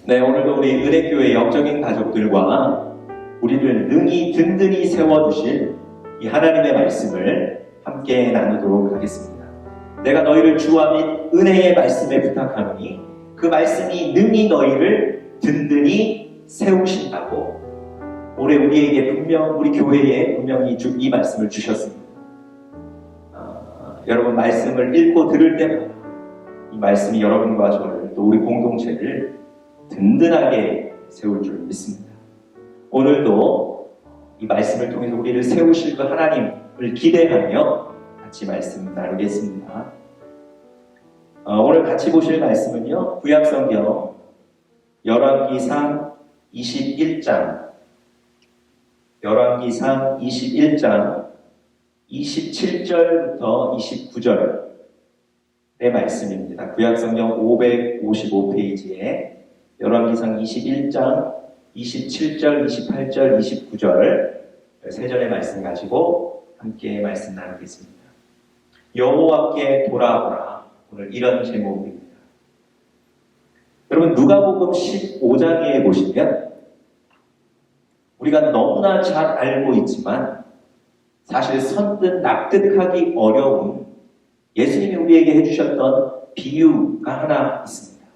네, 오늘도 우리 은혜교회 영적인 가족들과 우리를 능히 든든히 세워주실 이 하나님의 말씀을 함께 나누도록 하겠습니다. 내가 너희를 주와 및 은혜의 말씀에 부탁하노니 그 말씀이 능히 너희를 든든히 세우신다고 올해 우리에게 우리 교회에 분명히 이 말씀을 주셨습니다. 여러분 말씀을 읽고 들을 때마다 이 말씀이 여러분과 저를 또 우리 공동체를 든든하게 세울 줄 믿습니다. 오늘도 이 말씀을 통해서 우리를 세우실 그 하나님을 기대하며 같이 말씀 나누겠습니다. 오늘 같이 보실 말씀은요, 구약성경 열왕기상 21장 27절부터 29절의 말씀입니다. 구약성경 555페이지에 열왕기상 21장 27절, 28절, 29절 세 절의 말씀 가지고 함께 말씀 나누겠습니다. 여호와께 돌아오라. 오늘 이런 제목입니다. 여러분 누가복음 15장에 보시면 우리가 너무나 잘 알고 있지만 사실 선뜻 납득하기 어려운 예수님이 우리에게 해주셨던 비유가 하나 있습니다.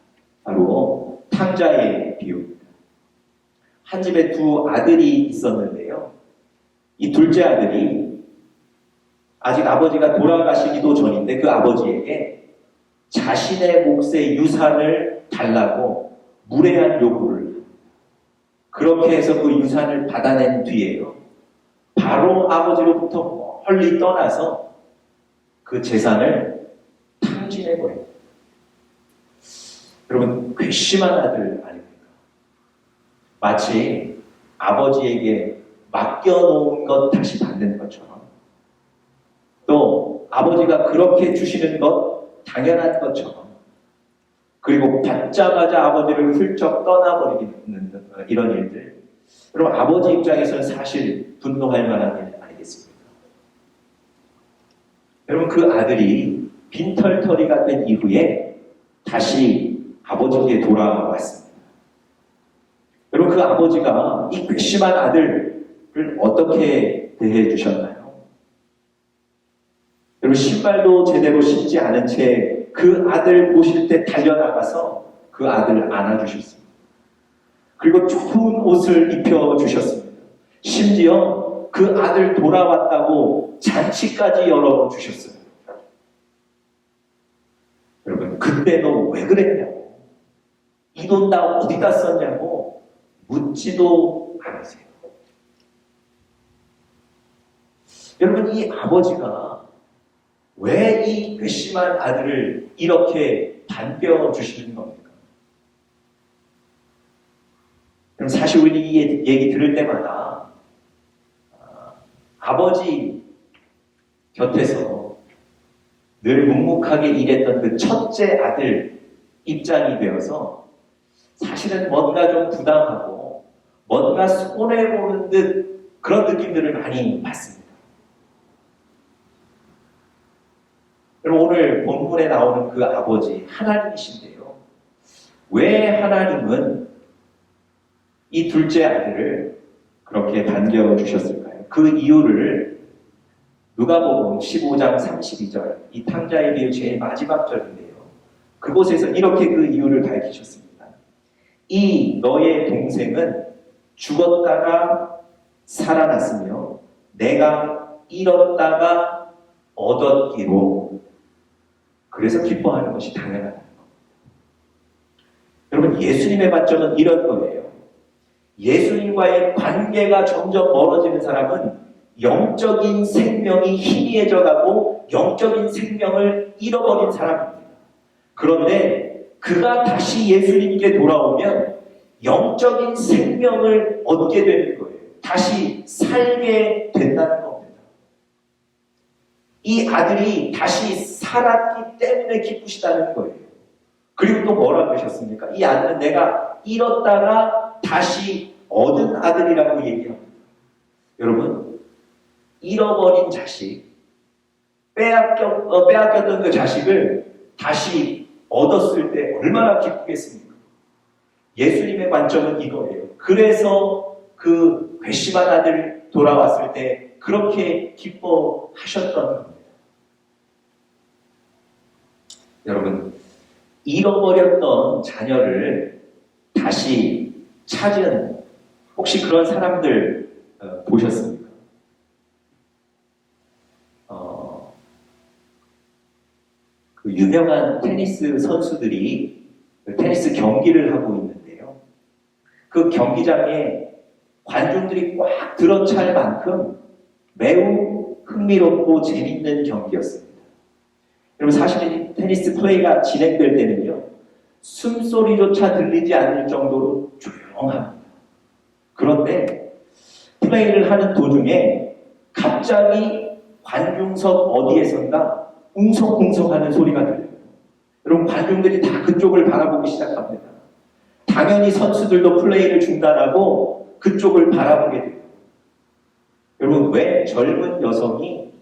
바로 탕자의 비유입니다. 한 집에 두 아들이 있었는데요. 이 둘째 아들이 아직 아버지가 돌아가시기도 전인데 그 아버지에게 자신의 몫의 유산을 달라고 무례한 요구를 합니다. 그렇게 해서 그 유산을 받아낸 뒤에요. 바로 아버지로부터 멀리 떠나서 그 재산을 탕진해버립니다. 여러분 괘씸한 아들 아닙니까? 마치 아버지에게 맡겨놓은 것 다시 받는 것처럼 또 아버지가 그렇게 주시는 것 당연한 것처럼 그리고 받자마자 아버지를 훌쩍 떠나버리는 이런 일들 여러분 아버지 입장에서는 사실 분노할 만한 일 아니겠습니까? 여러분 그 아들이 빈털터리가 된 이후에 다시 아버지께 돌아왔습니다. 여러분 그 아버지가 이 괘씸한 아들을 어떻게 대해 주셨나요? 여러분 신발도 제대로 신지 않은 채 그 아들 보실 때 달려나가서 그 아들을 안아주셨습니다. 그리고 좋은 옷을 입혀주셨습니다. 심지어 그 아들 돌아왔다고 잔치까지 열어주셨어요. 여러분 그때 너 왜 그랬냐고 이 돈 다 어디다 썼냐고 묻지도 않으세요. 여러분 이 아버지가 왜 이 괘씸한 아들을 이렇게 반겨 주시는 겁니까? 그럼 사실 우리 이 얘기 들을 때마다 아버지 곁에서 늘 묵묵하게 일했던 그 첫째 아들 입장이 되어서 사실은 뭔가 좀 부담하고 뭔가 손해보는 듯 그런 느낌들을 많이 받습니다. 여러분 오늘 본문에 나오는 그 아버지 하나님이신데요. 왜 하나님은 이 둘째 아들을 그렇게 반겨주셨을까요? 그 이유를 누가복음 15장 32절 이 탕자의 비유 제일 마지막 절인데요. 그곳에서 이렇게 그 이유를 밝히셨습니다. 이 너의 동생은 죽었다가 살아났으며 내가 잃었다가 얻었기로 그래서 기뻐하는 것이 당연하다는 겁니다. 여러분 예수님의 관점은 이런 거예요. 예수님과의 관계가 점점 멀어지는 사람은 영적인 생명이 희미해져가고 영적인 생명을 잃어버린 사람입니다. 그런데 그가 다시 예수님께 돌아오면 영적인 생명을 얻게 되는 거예요. 다시 살게 된다는 겁니다. 이 아들이 다시 살았기 때문에 기쁘시다는 거예요. 그리고 또 뭐라고 하셨습니까? 이 아들은 내가 잃었다가 다시 얻은 아들이라고 얘기합니다. 여러분 잃어버린 자식, 빼앗겼던 그 자식을 다시 얻었을 때 얼마나 기쁘겠습니까? 예수님의 관점은 이거예요. 그래서 그 괘씸한 아들 돌아왔을 때 그렇게 기뻐하셨던 겁니다. 여러분, 잃어버렸던 자녀를 다시 찾은 혹시 그런 사람들 보셨습니까? 그 유명한 테니스 선수들이 테니스 경기를 하고 있는데요. 그 경기장에 관중들이 꽉 들어찰 만큼 매우 흥미롭고 재밌는 경기였습니다. 여러분, 사실 테니스 플레이가 진행될 때는요, 숨소리조차 들리지 않을 정도로 조용합니다. 그런데 플레이를 하는 도중에 갑자기 관중석 어디에선가 웅성웅성하는 소리가 들려요. 여러분, 관중들이 다 그쪽을 바라보기 시작합니다. 당연히 선수들도 플레이를 중단하고 그쪽을 바라보게 돼요. 여러분, 왜 젊은 여성이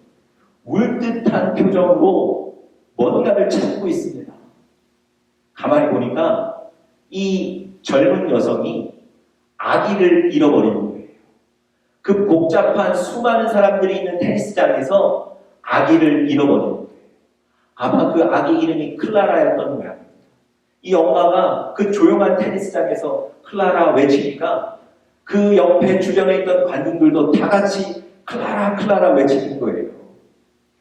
울듯한 표정으로 뭔가를 찾고 있습니다. 가만히 보니까 이 젊은 여성이 아기를 잃어버리는 거예요. 그 복잡한 수많은 사람들이 있는 테니스장에서 아기를 잃어버리는 거예요. 아마 그 아기 이름이 클라라였던 모양입니다. 이 엄마가 그 조용한 테니스장에서 클라라 외치니까 그 옆에 주변에 있던 관중들도 다 같이 클라라 클라라 외치는 거예요.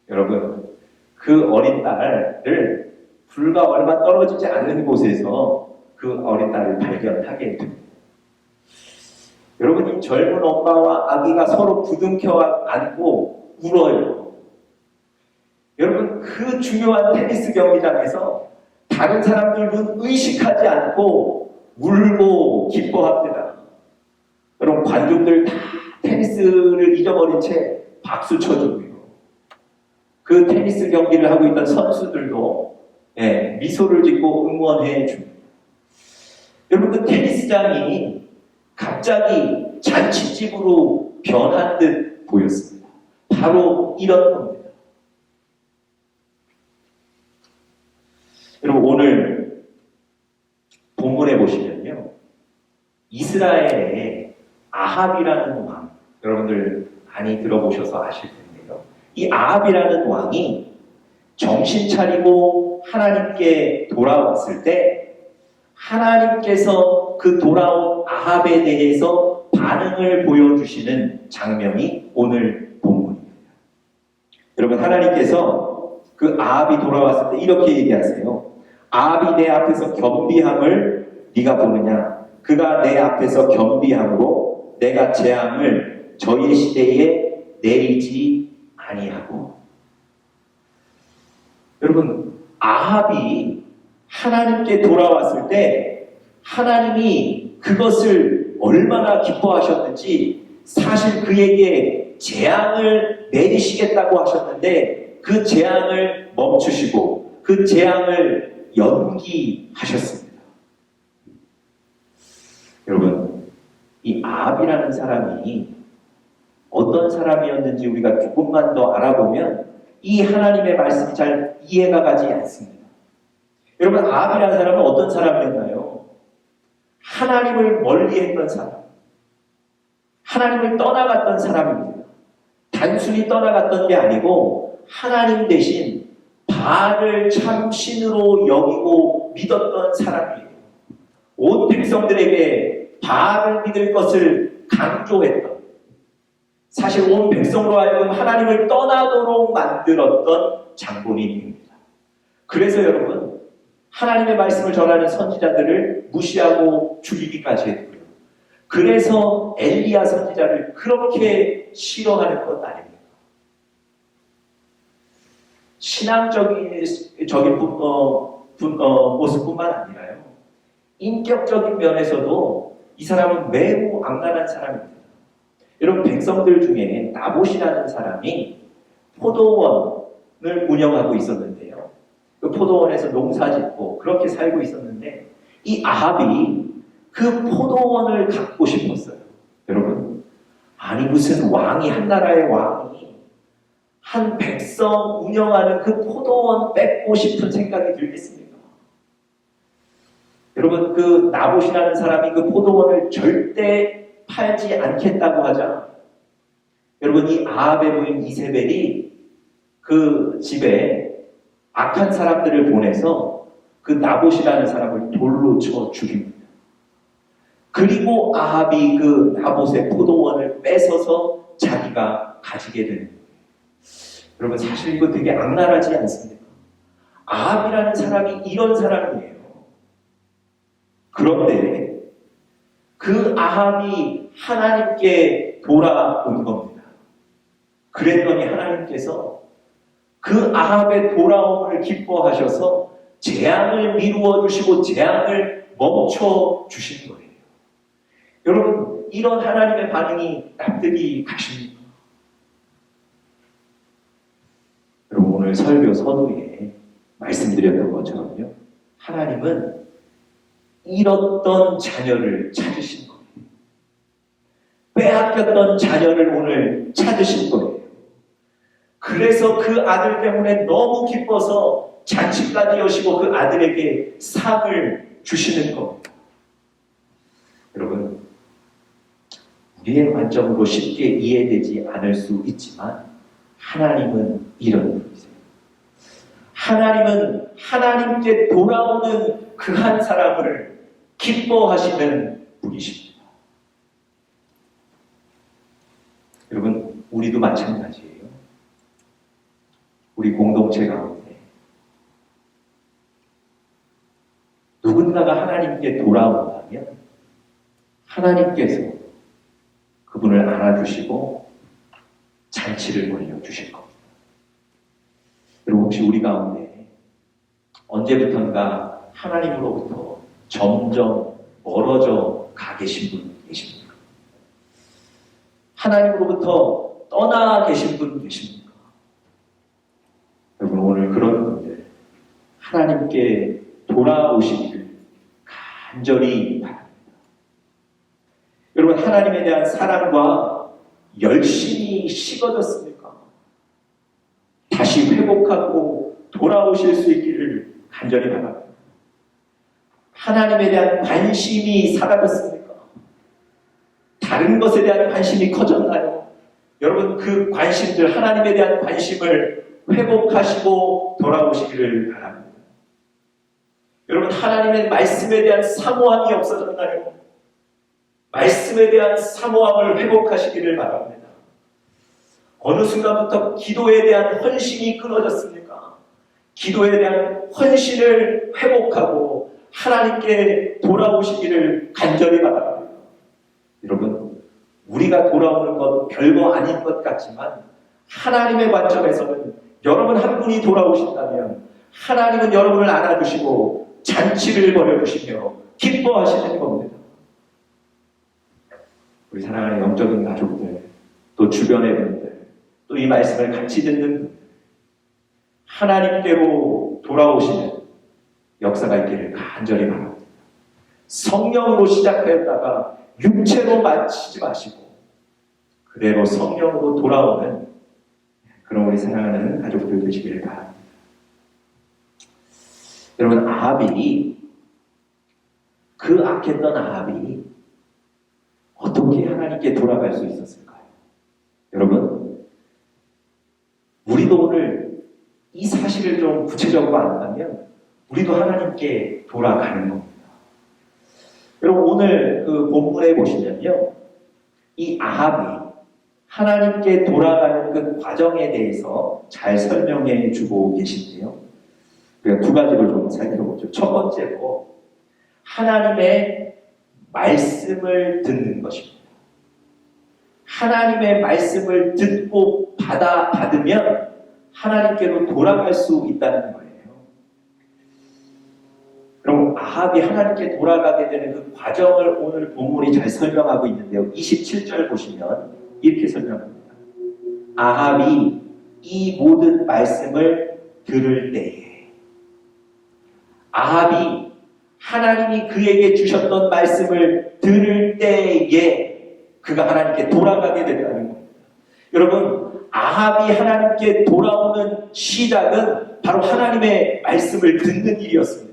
여러분, 그 어린 딸을 불과 얼마 떨어지지 않는 곳에서 그 어린 딸을 발견하게 됩니다. 여러분, 이 젊은 엄마와 아기가 서로 부둥켜 안고 울어요. 여러분, 그 중요한 테니스 경기장에서 다른 사람들은 의식하지 않고 울고 기뻐합니다. 여러분, 관중들 다 테니스를 잊어버린 채 박수 쳐주고요. 그 테니스 경기를 하고 있던 선수들도 미소를 짓고 응원해 줍니다. 여러분, 그 테니스장이 갑자기 잔치집으로 변한 듯 보였습니다. 바로 이런 겁니다. 여러분, 오늘 본문에 보시면요, 이스라엘의 아합이라는 왕, 여러분들 많이 들어보셔서 아실 텐데요. 이 아합이라는 왕이 정신 차리고 하나님께 돌아왔을 때 하나님께서 그 돌아온 아합에 대해서 반응을 보여주시는 장면이 오늘 본문입니다. 여러분, 하나님께서 그 아합이 돌아왔을 때 이렇게 얘기하세요. 아합이 내 앞에서 겸비함을 네가 보느냐? 그가 내 앞에서 겸비함으로 내가 재앙을 저의 시대에 내리지 아니하고. 여러분, 아합이 하나님께 돌아왔을 때 하나님이 그것을 얼마나 기뻐하셨는지, 사실 그에게 재앙을 내리시겠다고 하셨는데 그 재앙을 멈추시고 그 재앙을 연기하셨습니다. 여러분, 이 아합이라는 사람이 어떤 사람이었는지 우리가 조금만 더 알아보면 이 하나님의 말씀이 잘 이해가 가지 않습니다. 여러분, 아합이라는 사람은 어떤 사람이었나요? 하나님을 멀리했던 사람, 하나님을 떠나갔던 사람입니다. 단순히 떠나갔던 게 아니고 하나님 대신 바알을 참 신으로 여기고 믿었던 사람이에요. 온 백성들에게 바알을 믿을 것을 강조했던, 사실 온 백성으로 하여금 하나님을 떠나도록 만들었던 장본인입니다. 그래서 여러분, 하나님의 말씀을 전하는 선지자들을 무시하고 죽이기까지 했고요. 그래서 엘리야 선지자를 그렇게 싫어하는 것 아닙니까? 신앙적인 모습뿐만 아니라요, 인격적인 면에서도 이 사람은 매우 악랄한 사람입니다. 여러분, 백성들 중에 나봇이라는 사람이 포도원을 운영하고 있었는데요. 그 포도원에서 농사짓고 그렇게 살고 있었는데 이 아합이 그 포도원을 갖고 싶었어요. 여러분, 아니 무슨 왕이, 한 나라의 왕이 한 백성 운영하는 그 포도원 뺏고 싶은 생각이 들겠습니까? 여러분, 그 나봇이라는 사람이 그 포도원을 절대 팔지 않겠다고 하자. 여러분, 이 아합의 부인 이세벨이 그 집에 악한 사람들을 보내서 그 나봇이라는 사람을 돌로 쳐 죽입니다. 그리고 아합이 그 나봇의 포도원을 뺏어서 자기가 가지게 되는 거예요. 여러분, 사실 이거 되게 악랄하지 않습니까? 아합이라는 사람이 이런 사람이에요. 그런데 그 아합이 하나님께 돌아온 겁니다. 그랬더니 하나님께서 그 아합의 돌아옴을 기뻐하셔서 재앙을 미루어 주시고 재앙을 멈춰 주신 거예요. 여러분, 이런 하나님의 반응이 납득이 가십니까? 여러분, 오늘 설교 서두에 말씀드렸던 것처럼요, 하나님은 잃었던 자녀를 찾으신 거예요. 빼앗겼던 자녀를 오늘 찾으신 거예요. 그래서 그 아들 때문에 너무 기뻐서 잔치까지 여시고 그 아들에게 상을 주시는 겁니다. 여러분, 우리의 관점으로 쉽게 이해되지 않을 수 있지만 하나님은 이런 분이세요. 하나님은 하나님께 돌아오는 그 한 사람을 기뻐하시는 분이십니다. 여러분, 우리도 마찬가지예요. 우리 공동체 가운데 누군가가 하나님께 돌아온다면 하나님께서 그분을 안아주시고 잔치를 벌여주실 겁니다. 여러분, 혹시 우리 가운데 언제부턴가 하나님으로부터 점점 멀어져 가 계신 분 계십니까? 하나님으로부터 떠나 계신 분 계십니까? 여러분, 오늘 그런 분들 하나님께 돌아오시기를 간절히 바랍니다. 여러분, 하나님에 대한 사랑과 열심이 식어졌습니까? 다시 회복하고 돌아오실 수 있기를 간절히 바랍니다. 하나님에 대한 관심이 사라졌습니까? 다른 것에 대한 관심이 커졌나요? 여러분, 그 관심들, 하나님에 대한 관심을 회복하시고 돌아오시기를 바랍니다. 여러분, 하나님의 말씀에 대한 사모함이 없어졌나요? 말씀에 대한 사모함을 회복하시기를 바랍니다. 어느 순간부터 기도에 대한 헌신이 끊어졌습니까? 기도에 대한 헌신을 회복하고 하나님께 돌아오시기를 간절히 바랍니다. 여러분, 우리가 돌아오는 것 별거 아닌 것 같지만 하나님의 관점에서는 여러분 한 분이 돌아오신다면 하나님은 여러분을 안아주시고 잔치를 벌여주시며 기뻐하시는 겁니다. 우리 사랑하는 영적인 가족들, 또 주변의 분들, 또 이 말씀을 같이 듣는 분들, 하나님께로 돌아오시는 역사가 있기를 간절히 바랍니다. 성령으로 시작하였다가 육체로 마치지 마시고 그대로 성령으로 돌아오는 그런 우리 사랑하는 가족들 되시기를 바랍니다. 여러분, 아합이, 그 악했던 아합이 어떻게 하나님께 돌아갈 수 있었을까요? 여러분, 우리도 오늘 이 사실을 좀 구체적으로 안다면 우리도 하나님께 돌아가는 겁니다. 여러분, 오늘 그 본문에 보시면요, 이 아합이 하나님께 돌아가는 그 과정에 대해서 잘 설명해 주고 계신데요. 우리가 두 가지를 좀 살펴보죠. 첫 번째로 하나님의 말씀을 듣는 것입니다. 하나님의 말씀을 듣고 받으면 하나님께로 돌아갈 수 있다는 거예요. 그럼 아합이 하나님께 돌아가게 되는 그 과정을 오늘 본문이 잘 설명하고 있는데요. 27절 보시면 이렇게 설명합니다. 아합이 이 모든 말씀을 들을 때에, 아합이 하나님이 그에게 주셨던 말씀을 들을 때에 그가 하나님께 돌아가게 된다는 겁니다. 여러분, 아합이 하나님께 돌아오는 시작은 바로 하나님의 말씀을 듣는 일이었습니다.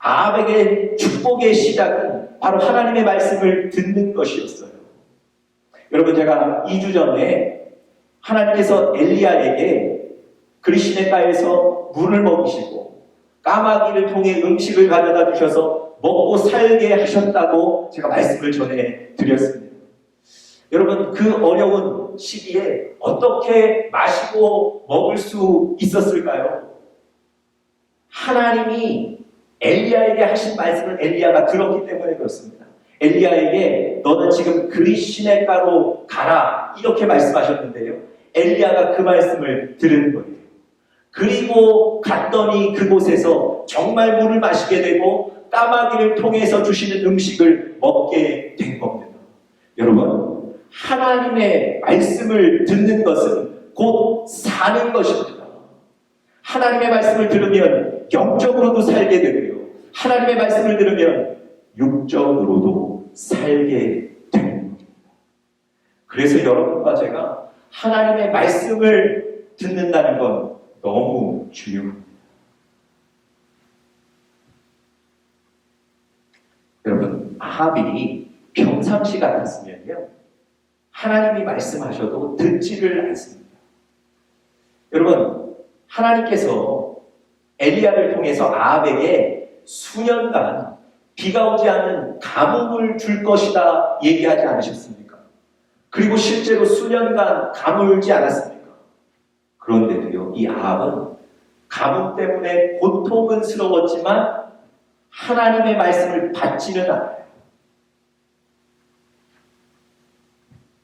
아합에게 축복의 시작은 바로 하나님의 말씀을 듣는 것이었어요. 여러분, 제가 2주 전에 하나님께서 엘리야에게 그리시네가에서 물을 먹이시고 까마귀를 통해 음식을 가져다 주셔서 먹고 살게 하셨다고 제가 말씀을 전해 드렸습니다. 여러분, 그 어려운 시기에 어떻게 마시고 먹을 수 있었을까요? 하나님이 엘리야에게 하신 말씀을 엘리야가 들었기 때문에 그렇습니다. 엘리야에게 너는 지금 그리시네가로 가라 이렇게 말씀하셨는데요. 엘리야가 그 말씀을 들은 거예요. 그리고 갔더니 그곳에서 정말 물을 마시게 되고 까마귀를 통해서 주시는 음식을 먹게 된 겁니다. 여러분, 하나님의 말씀을 듣는 것은 곧 사는 것입니다. 하나님의 말씀을 들으면 영적으로도 살게 되고요. 하나님의 말씀을 들으면 육적으로도 살게 되는 겁니다. 그래서 여러분과 제가 하나님의 말씀을 듣는다는 건 너무 중요합니다. 여러분, 아합이 평상시 같았으면요, 하나님이 말씀하셔도 듣지를 않습니다. 여러분, 하나님께서 엘리야를 통해서 아합에게 수년간 비가 오지 않는 가뭄을 줄 것이다 얘기하지 않으셨습니까? 그리고 실제로 수년간 가물지 않았습니까? 그런데도요, 이 아합은 가뭄 때문에 고통은스러웠지만 하나님의 말씀을 받지는 않아요.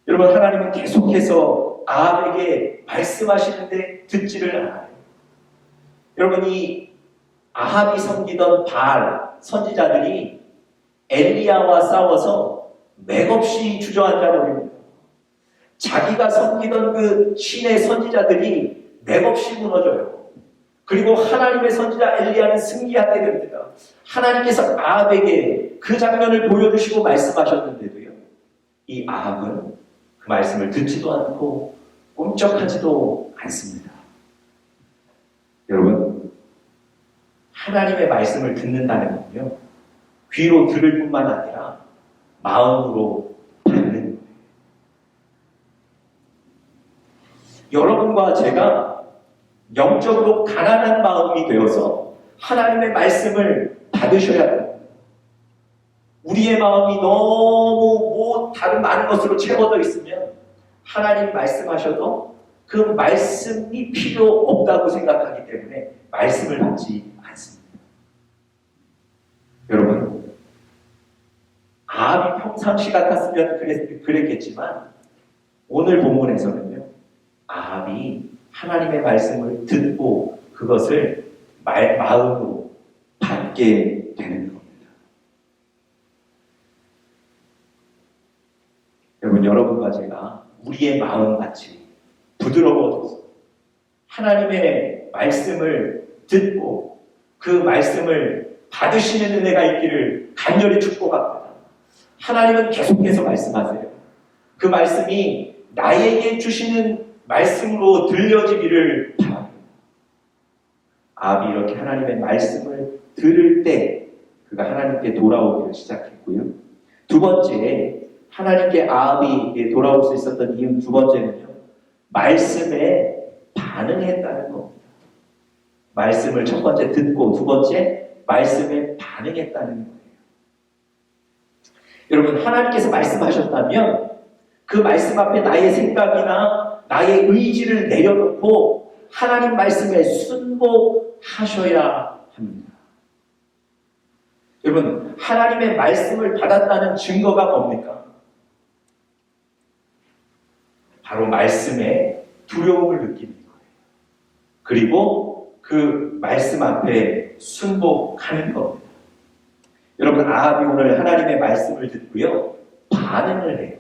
여러분, 하나님은 계속해서 아합에게 말씀하시는데 듣지를 않아요. 여러분, 이 아합이 섬기던 바알 선지자들이 엘리야와 싸워서 맥없이 주저앉아 버립니다. 자기가 섬기던 그 신의 선지자들이 맥없이 무너져요. 그리고 하나님의 선지자 엘리야는 승리하게 됩니다. 하나님께서 아합에게 그 장면을 보여주시고 말씀하셨는데도요, 이 아합은 그 말씀을 듣지도 않고 꿈쩍하지도 않습니다. 여러분, 하나님의 말씀을 듣는다는 건요, 귀로 들을 뿐만 아니라 마음으로 받는 거예요. 여러분과 제가 영적으로 가난한 마음이 되어서 하나님의 말씀을 받으셔야 됩니다. 우리의 마음이 너무 다른 많은 것으로 채워져 있으면 하나님 말씀하셔도 그 말씀이 필요 없다고 생각하기 때문에 말씀을 받지 않습니다. 여러분, 아합이 평상시 같았으면 그랬겠지만 오늘 본문에서는요, 아합이 하나님의 말씀을 듣고 그것을 마음으로 받게 되는 겁니다. 여러분과 제가 우리의 마음같이 부드러워져서 하나님의 말씀을 듣고 그 말씀을 받으시는 은혜가 있기를 간절히 축복합니다. 하나님은 계속해서 말씀하세요. 그 말씀이 나에게 주시는 말씀으로 들려지기를 바랍니다. 아합이 이렇게 하나님의 말씀을 들을 때 그가 하나님께 돌아오기를 시작했고요. 두 번째, 하나님께 아합이 돌아올 수 있었던 이유 두 번째는요, 말씀에 반응했다는 겁니다. 말씀을 첫 번째 듣고 두 번째, 말씀에 반응했다는 거예요. 여러분, 하나님께서 말씀하셨다면 그 말씀 앞에 나의 생각이나 나의 의지를 내려놓고 하나님 말씀에 순복하셔야 합니다. 여러분, 하나님의 말씀을 받았다는 증거가 뭡니까? 바로 말씀에 두려움을 느끼는 거예요. 그리고 그 말씀 앞에 순복하는 겁니다. 여러분, 아합이 오늘 하나님의 말씀을 듣고요, 반응을 해요.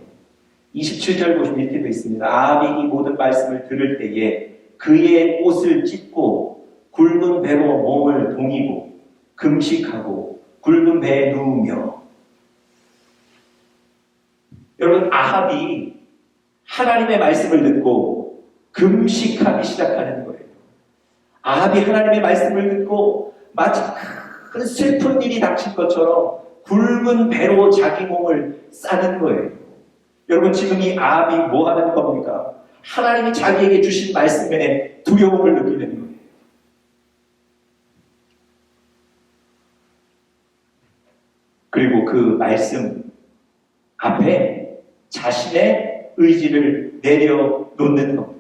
27절 보시면 이렇게 되어 있습니다. 아합이 이 모든 말씀을 들을 때에 그의 옷을 찢고 굵은 배로 몸을 동이고 금식하고 굵은 배에 누우며. 여러분, 아합이 하나님의 말씀을 듣고 금식하기 시작하는 거예요. 아합이 하나님의 말씀을 듣고 마치 큰 슬픈 일이 닥친 것처럼 굵은 배로 자기 몸을 싸는 거예요. 여러분 지금 이 아합이 뭐 하는 겁니까? 하나님이 자기에게 주신 말씀에 두려움을 느끼는 거예요. 그리고 그 말씀 앞에 자신의 의지를 내려놓는 겁니다.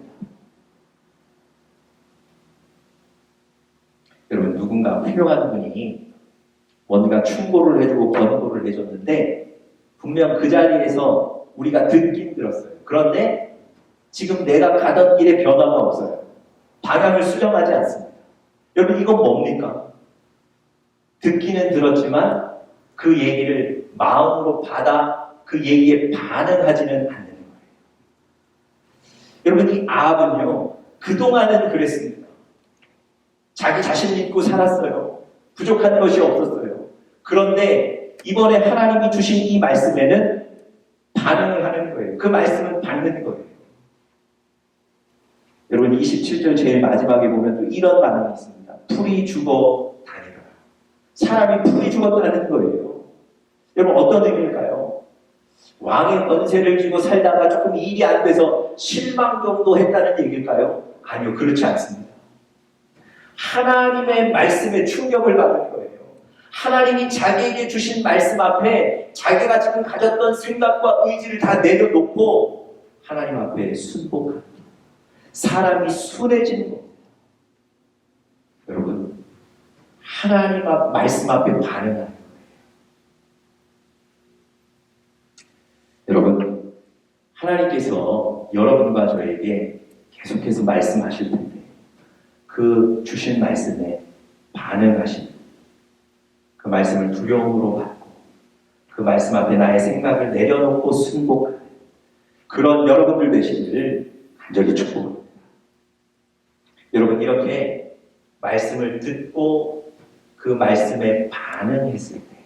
여러분 누군가 훌륭한 분이 뭔가 충고를 해주고 권고를 해줬는데 분명 그 자리에서 우리가 듣긴 들었어요. 그런데 지금 내가 가던 길에 변화가 없어요. 방향을 수정하지 않습니다. 여러분 이건 뭡니까? 듣기는 들었지만 그 얘기를 마음으로 받아 그 얘기에 반응하지는 않는 거예요. 여러분 이 아합은요 그동안은 그랬습니다. 자기 자신 믿고 살았어요. 부족한 것이 없었어요. 그런데 이번에 하나님이 주신 이 말씀에는 반응을 하는 거예요. 그 말씀은 받는 거예요. 여러분 27절 제일 마지막에 보면 또 이런 반응이 있습니다. 풀이 죽어 다니라. 사람이 풀이 죽었다는 거예요. 여러분 어떤 의미일까요? 왕의 권세를 쥐고 살다가 조금 일이 안 돼서 실망 정도 했다는 얘기일까요? 아니요, 그렇지 않습니다. 하나님의 말씀에 충격을 받는 거예요. 하나님이 자기에게 주신 말씀 앞에 자기가 지금 가졌던 생각과 의지를 다 내려놓고 하나님 앞에 순복합니다. 사람이 순해지는 겁니다. 여러분, 하나님 말씀 앞에 반응하는 거예요. 여러분, 하나님께서 여러분과 저에게 계속해서 말씀하실 텐데 그 주신 말씀에 반응하신 그 말씀을 두려움으로 받고 그 말씀 앞에 나의 생각을 내려놓고 순복하는 그런 여러분들 되시기를 간절히 축복합니다. 여러분 이렇게 말씀을 듣고 그 말씀에 반응했을 때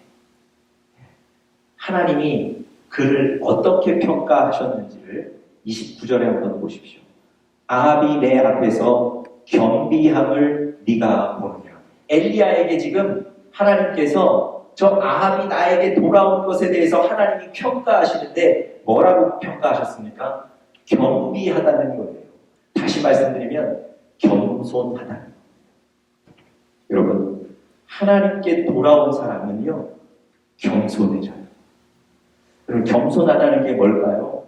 하나님이 그를 어떻게 평가하셨는지를 29절에 한번 보십시오. 아합이 내 앞에서 겸비함을 네가 보느냐. 엘리야에게 지금 하나님께서 저 아합이 나에게 돌아온 것에 대해서 하나님이 평가하시는데 뭐라고 평가하셨습니까? 겸비하다는 거예요. 다시 말씀드리면 겸손하다는 거예요. 여러분 하나님께 돌아온 사람은요 겸손해져요. 그럼 겸손하다는 게 뭘까요?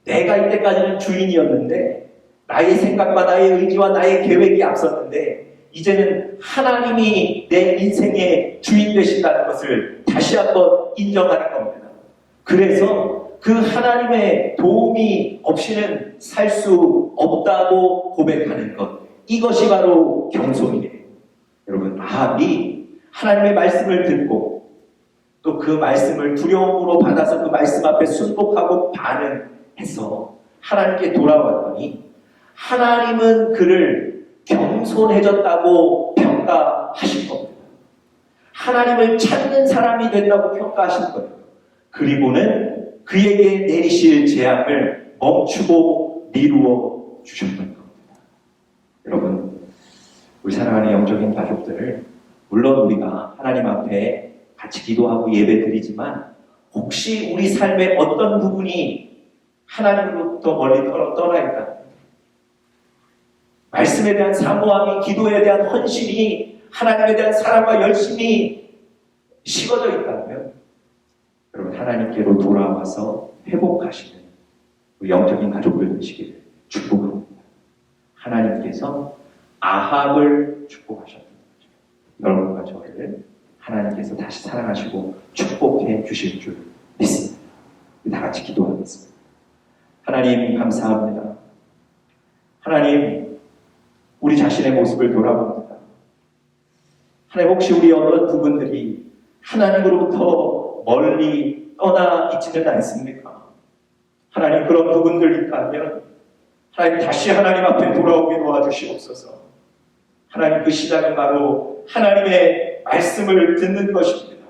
내가 이때까지는 주인이었는데 나의 생각과 나의 의지와 나의 계획이 앞섰는데 이제는 하나님이 내 인생의 주인 되신다는 것을 다시 한번 인정하는 겁니다. 그래서 그 하나님의 도움이 없이는 살 수 없다고 고백하는 것, 이것이 바로 겸손이에요. 여러분 아합이 하나님의 말씀을 듣고 또 그 말씀을 두려움으로 받아서 그 말씀 앞에 순복하고 반응해서 하나님께 돌아왔더니 하나님은 그를 겸손해졌다고 평가하신 겁니다. 하나님을 찾는 사람이 된다고 평가하신 거예요. 그리고는 그에게 내리실 재앙을 멈추고 미루어 주셨던 겁니다. 여러분, 우리 사랑하는 영적인 가족들, 물론 우리가 하나님 앞에 같이 기도하고 예배 드리지만 혹시 우리 삶의 어떤 부분이 하나님으로부터 멀리 떠나 있다. 말씀에 대한 사모함이, 기도에 대한 헌신이, 하나님에 대한 사랑과 열심이 식어져 있다면 여러분 하나님께로 돌아와서 회복하시는 우리 영적인 가족들 되시기를 축복합니다. 하나님께서 아합을 축복하셨던 거죠. 여러분과 저를 하나님께서 다시 사랑하시고 축복해 주실 줄 믿습니다. 다 같이 기도하겠습니다. 하나님 감사합니다. 하나님 우리 자신의 모습을 돌아봅니다. 하나님 혹시 우리 어떤 부분들이 하나님으로부터 멀리 떠나 있지는 않습니까? 하나님 그런 부분들 있다면 하나님 다시 하나님 앞에 돌아오게 도와주시옵소서. 하나님 그 시작은 바로 하나님의 말씀을 듣는 것입니다.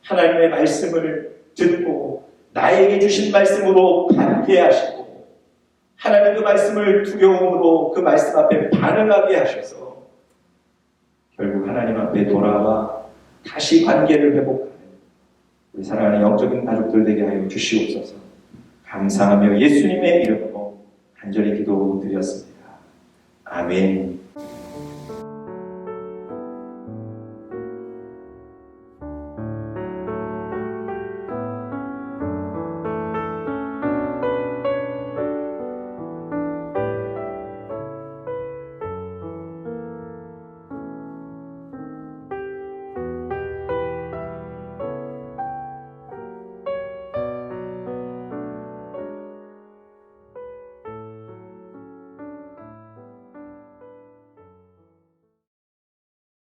하나님의 말씀을 듣고 나에게 주신 말씀으로 받게 하시고 하나님 그 말씀을 두려움으로 그 말씀 앞에 반응하게 하셔서 결국 하나님 앞에 돌아와 다시 관계를 회복하는 우리 사랑하는 영적인 가족들 되게 하여 주시옵소서. 감사하며 예수님의 이름으로 간절히 기도드렸습니다. 아멘.